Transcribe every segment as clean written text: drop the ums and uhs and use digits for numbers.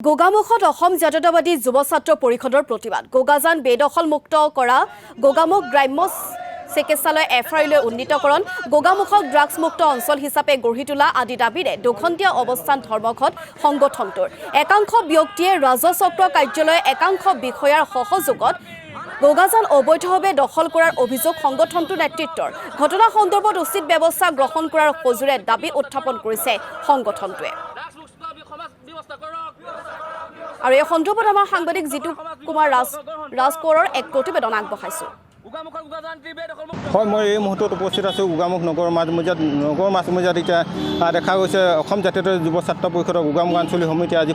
গোগামুখত অসম জাতীয়তাবাদী যুৱ ছাত্ৰ পৰিষদৰ প্ৰতিবাদ গোগাজান বেদখল মুক্ত কৰা গোগামুখ গ্ৰাম্য চিকিৎসালয় এফআইলৈ উন্নীতকৰণ গোগামুখক ড্ৰাগছ মুক্ত অঞ্চল হিচাপে গঢ়ি তোলা আদি দাবীৰে দুখন্তীয়া অৱস্থান ধৰ্মঘট সংগঠনটোৰ একাংশ ব্যক্তিয়ে ৰাজচক্ৰ কাৰ্যালয় একাংশ বিষয়াৰ সহযোগত গোগাজান অবৈধভাৱে দখল কৰাৰ অভিযোগ সংগঠনটোৰ নেতৃত্বৰ ঘটনা সন্দৰ্ভত উচিত ব্যৱস্থা গ্ৰহণ কৰাৰ সজুৰে দাবী উত্থাপন কৰিছে সংগঠনটোৱে আৰু এই সন্দৰ্ভত আমাৰ সাংবাদিক জিতু কুমাৰ ৰাজকোঁৱৰৰ এক প্ৰতিবেদন আগবঢ়াইছো হয় মই এই মুহূৰ্তত উপস্থিত আছোঁ গোগামুখ নগৰৰ মাজমজিয়াত এতিয়া দেখা গৈছে অসম জাতীয় যুৱ ছাত্ৰ পৰিষদৰ গোগামুখ আঞ্চলিক সমিতিয়ে আজি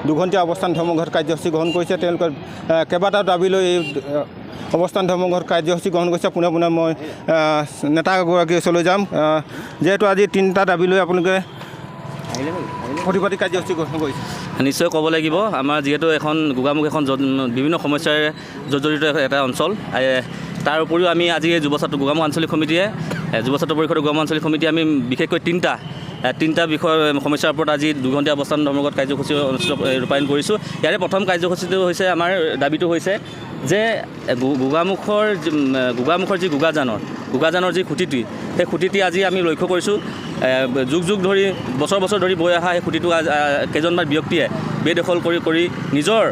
দুঘণ্টীয়া অৱস্থান ধৰ্মঘট কাৰ্যসূচী গ্ৰহণ কৰিছে তেওঁলোকে কেইবাটাও দাবী লৈ এই অৱস্থান ধৰ্মঘট কাৰ্যসূচী গ্ৰহণ কৰিছে পোনে পোনে মই নেতাগৰাকীৰ ওচৰলৈ যাম যিহেতু আজি তিনিটা দাবী লৈ আপোনালোকে প্ৰতিবাদী কাৰ্যসূচী গ্ৰহণ কৰিছে নিশ্চয় ক'ব লাগিব আমাৰ যিহেতু এখন গোগামুখ এখন বিভিন্ন সমস্যাৰে জড়িত এটা অঞ্চল তাৰ উপৰিও আমি আজি গোগামুখ আঞ্চলিক সমিতিয়ে যুৱ ছাত্ৰ পৰিষদৰ গোগামুখ আঞ্চলিক সমিতিয়ে আমি বিশেষকৈ তিনিটা বিষয় সমস্যাৰ ওপৰত আজি দুঘণ্টীয়া অৱস্থান ধৰ্মঘট কাৰ্যসূচী ৰূপায়ণ কৰিছোঁ ইয়াৰে প্ৰথম কাৰ্যসূচীটো হৈছে আমাৰ দাবীটো হৈছে যে গোগামুখৰ যি গোগাজানৰ যি খুঁটিটি সেই খুঁটিটি আজি আমি লক্ষ্য কৰিছোঁ যুগ ধৰি বছৰ ধৰি বৈ অহা সেই খুঁটিটো কেইজনমান ব্যক্তিয়ে বেদখল কৰি নিজৰ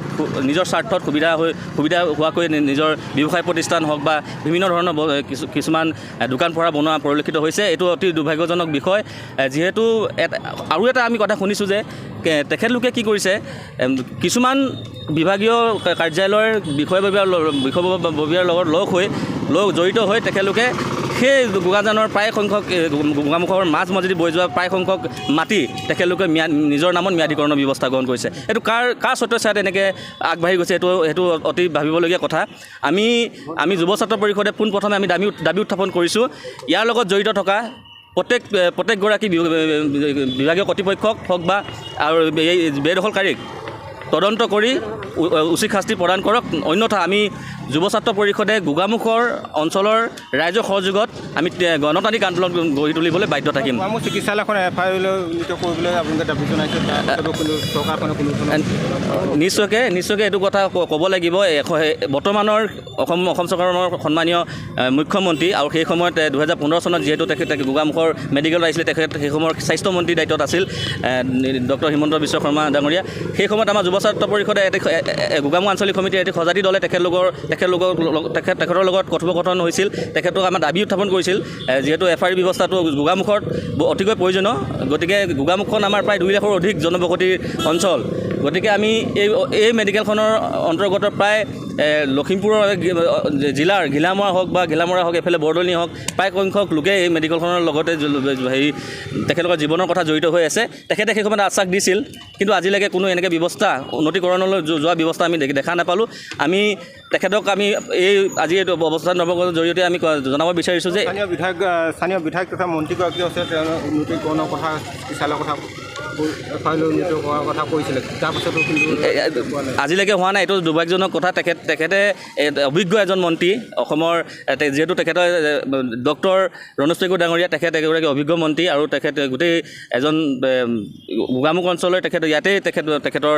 স্বাৰ্থত সুবিধা হোৱাকৈ নিজৰ ব্যৱসায় প্ৰতিষ্ঠান হওক বা বিভিন্ন ধৰণৰ কিছুমান দোকান পোহাৰ বনোৱা পৰিলক্ষিত হৈছে এইটো অতি দুৰ্ভাগ্যজনক বিষয় যিহেতু আৰু এটা আমি কথা শুনিছোঁ যে তেখেতলোকে কি কৰিছে কিছুমান বিভাগীয় কাৰ্যালয়ৰ বিষয়ববীয়াৰ লগত জড়িত হৈ তেখেতলোকে সেই গোগাজানৰ প্ৰায় সংখ্যক গোগামুখৰ মাজমজিয়াদি বৈ যোৱা প্ৰায় সংখ্যক মাটি তেখেতলোকে নিজৰ নামত ম্যাদীকৰণৰ ব্যৱস্থা গ্ৰহণ কৰিছে এইটো কাৰ স্বত্ব চাই এনেকৈ আগবাঢ়ি গৈছে সেইটো অতি ভাবিবলগীয়া কথা আমি যুৱ ছাত্ৰ পৰিষদে পোনপ্ৰথমে আমি দাবী উত্থাপন কৰিছোঁ ইয়াৰ লগত জড়িত থকা প্ৰত্যেকগৰাকী বিভাগীয় কৰ্তৃপক্ষক হওক বা আৰু এই বেদখলকাৰীক তদন্ত কৰি উচিত শাস্তি প্ৰদান কৰক অন্যথা আমি যুৱ ছাত্ৰ পৰিষদে গোগামুখৰ অঞ্চলৰ ৰাইজৰ সহযোগত আমি গণতান্ত্ৰিক আন্দোলন গঢ়ি তুলিবলৈ বাধ্য থাকিম চিকিৎসালয়খন এফআইলৈ উন্নীত কৰিবলৈ আপোনালোকে দাবী জনাইছে নিশ্চয়কৈ এইটো কথা ক'ব লাগিব বৰ্তমানৰ অসম চৰকাৰৰ সন্মানীয় মুখ্যমন্ত্ৰী আৰু সেই সময়ত 2015 চনত যিহেতু তেখেতে গোগামুখৰ মেডিকেলত আহিছিলে তেখেত সেই সময়ৰ স্বাস্থ্যমন্ত্ৰীৰ দায়িত্বত আছিল ডক্টৰ হিমন্ত বিশ্ব শৰ্মা ডাঙৰীয়া সেই সময়ত আমাৰ যুৱ ছাত্ৰ পৰিষদে গোগামুখ আঞ্চলিক সমিতিৰ এটি সজাতি দলে তেখেতৰ লগত কথোপকথন হৈছিল তেখেতক আমাৰ দাবী উত্থাপন কৰিছিল যিহেতু এফআইআৰ ব্যৱস্থাটো গোগামুখত অতিকৈ প্ৰয়োজনীয় গতিকে গোগামুখখন আমাৰ প্ৰায় 2 লাখৰ অধিক জনবসতিৰ অঞ্চল গতিকে আমি এই মেডিকেলখনৰ অন্তৰ্গত প্ৰায় লখিমপুৰৰ জিলাৰ ঘিলামৰা হওক এইফালে বৰদলনি হওক প্ৰায় সংখ্যক লোকে এই মেডিকেলখনৰ লগতে তেখেতলোকৰ জীৱনৰ কথা জড়িত হৈ আছে তেখেতে সেই সময়ত আশ্বাস দিছিল কিন্তু আজিলৈকে কোনো এনেকৈ ব্যৱস্থা উন্নতিকৰণলৈ যোৱা ব্যৱস্থা আমি দেখা নাপালোঁ আমি তেখেতক আজি এইটো অৱস্থান ধৰ্মঘটৰ জৰিয়তে আমি জনাব বিচাৰিছোঁ যে স্থানীয় বিধায়ক তথা মন্ত্ৰীগৰাকী আছে তেওঁ উন্নতিকৰণৰ কথা চিকিৎসালয়ৰ কথা কৈছিলে তাৰপাছতো আজিলৈকে হোৱা নাই এইটো দুৰ্ভাগ্যজনক কথা তেখেতে অভিজ্ঞ এজন মন্ত্ৰী অসমৰ যিহেতু তেখেতৰ ডক্টৰ ৰণোজ পেগু ডাঙৰীয়া তেখেত এগৰাকী অভিজ্ঞ মন্ত্ৰী আৰু তেখেতে গোটেই এজন গোগামুখ অঞ্চলৰ তেখেতৰ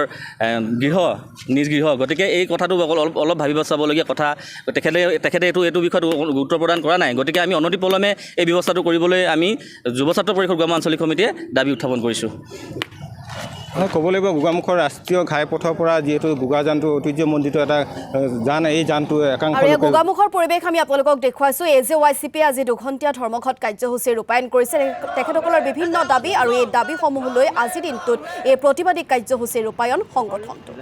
নিজ গৃহ গতিকে এই কথাটো অলপ ভাবিব চাবলগীয়া কথা তেখেতে এইটো বিষয়ত গুৰুত্ব প্ৰদান কৰা নাই গতিকে আমি অনতিপলমে এই ব্যৱস্থাটো কৰিবলৈ আমি যুৱ ছাত্ৰ পৰিষদ গোগামুখ আঞ্চলিক সমিতিয়ে দাবী উত্থাপন কৰিছোঁ ক'ব লাগিব গোগামুখৰ ৰাষ্ট্ৰীয় ঘাইপথৰ পৰা যিহেতু গোগাজানটো ঐতিহ্যমণ্ডিত এটা এই জানটো একাংশ গোগামুখৰ পৰিৱেশ আমি আপোনালোকক দেখুৱাইছোঁ AJYCPয়ে আজি দুঘণ্টীয়া ধৰ্মঘট কাৰ্যসূচী ৰূপায়ণ কৰিছে তেখেতসকলৰ বিভিন্ন দাবী আৰু এই দাবীসমূহ লৈ আজিৰ দিনটোত এই প্ৰতিবাদী কাৰ্যসূচী ৰূপায়ণ সংগঠনটো